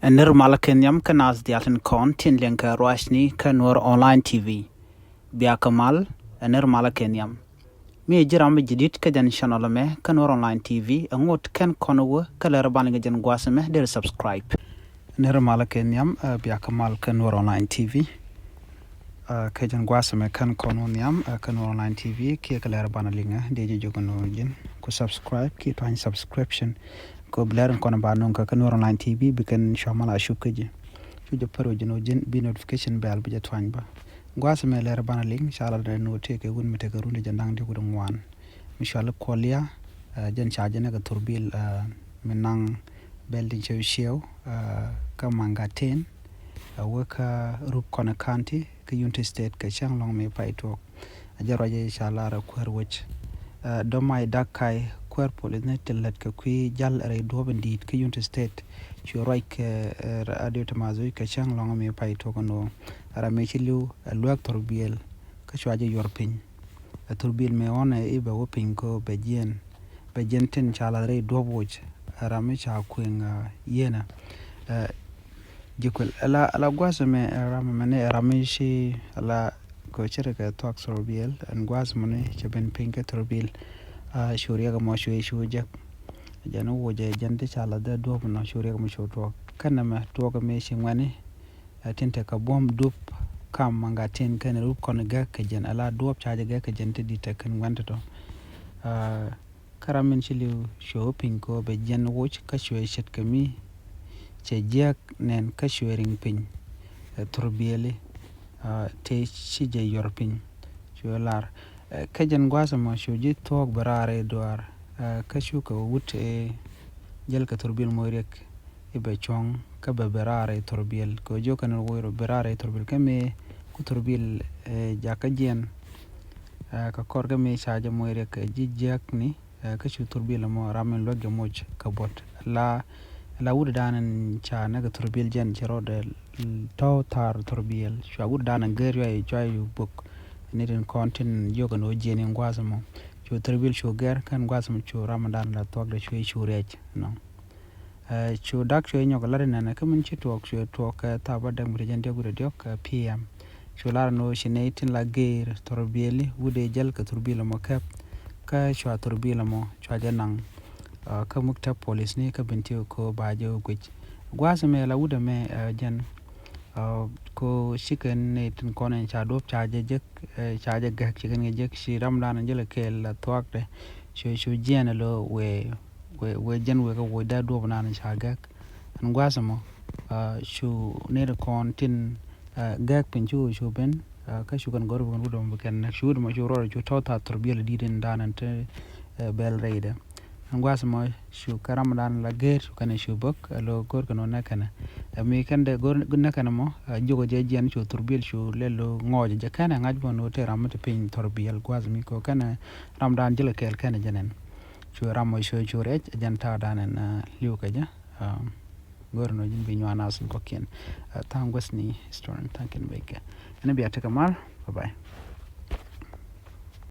Nirmala Kenyam kanas diatin kon tin lenka roashni kanur online TV. Biakamal nirmala Kenyam. Mi jiram jidit kajan channel me kanur online TV angot ken konowo kaler balinga jan gwasame der subscribe. Nirmala Kenyam biakamal kanur online TV. Kajan gwasame kan kono niam kanur online TV ki kaler banalinga deje jogono jin ku subscribe ki twan subscription. Ko blaran kono ba non ka kanur online TV bikan shamala shukaje shuja paro jino jin bi notification bell bi jatwan ba ngwasa me ler bana ling inshallah da no teke gun mete ka runde jandang de gudun wan inshallah kolia jan chaje na ka turbil menang building shew ka manga 10 waka rup kono county ka unity state ka chang long me pai to ajaro je inshallah ra kwar wach do mai dakai cuerpo ne telet ka kui jal re doben dit ka unity state chu right radio tamazo ka chang long me pai to kono ara me chilu luak torbiel ka chwaje yorpin torbiel me on e be wopin ko bejen ten chala re doboj ara me cha kwen yena jikul ala gwasa me ara me ara me shi ala ko chere ka talk torbiel an gwasa me chaben pinka torbiel shuriya ga mo shujak janu woje jante chala da dob no shuriya ga mo shoto kana ma to ga me shingwani tinte ka bom dup kam manga tin kan rup kon ga ka jen ala dob chaje ga ka jente di ta kan wanta to karamin chili shopping ko be jen woch ka shwe shet kami che jak nen ka shwering pin turbiele te shije yorpin sholar kajan gwasa ma shoji tok barare doar ka shuka wut jel ka turbil moyrek ibe chong ka barare turbil ko jokan woyro barare turbil kame ku turbil jaka jen ka korga me chaja moyrek jijak ni ka shu turbil mo ramen logge moj ka bot la wud danan cha na ga turbil jen chero de to tar turbil shu wud danan geryo ay chayu buk nidin kontin yoga no jeni ngwasamo cho terbil cho ger kan ngwasamo cho ramadan la tok de cho rej no cho dak cho nyoga la na kamun chi tok cho tok ta ba dang bre jende gure diok pm cho la no shinetin la ger torbili wude jel ka turbila mo kap ka cho turbila mo cho janang ka mukta police ni ka binti ko bajo gwij gwasame la wude me jen ko chicken ne tin konen cha dop chaje jek chaje gak chicken jek shi ramdan jele kel la twakde shu jena lo we jen we ko we da dop nan cha gak an gwasamo shu ne kon tin gak pin shu ben ka shu kan gor bon budom ken shu mo shu ro shu tota turbiel diden danan te bel reide ngwasamo shu karamadan la ger kan shu bok lo gor kan ona kana mi kan de gor gunna kana mo jogo je jen shu turbil shu lelo ngoje je kana ngaj bon te ramte pin turbil gwasmi ko kana ramdan jile kel kana janen shu ramo shu rej janta danen liu ka ja gor no jin bi nyana sun ko ken tangwasni restaurant tanken beke ana biya ta kamal bye bye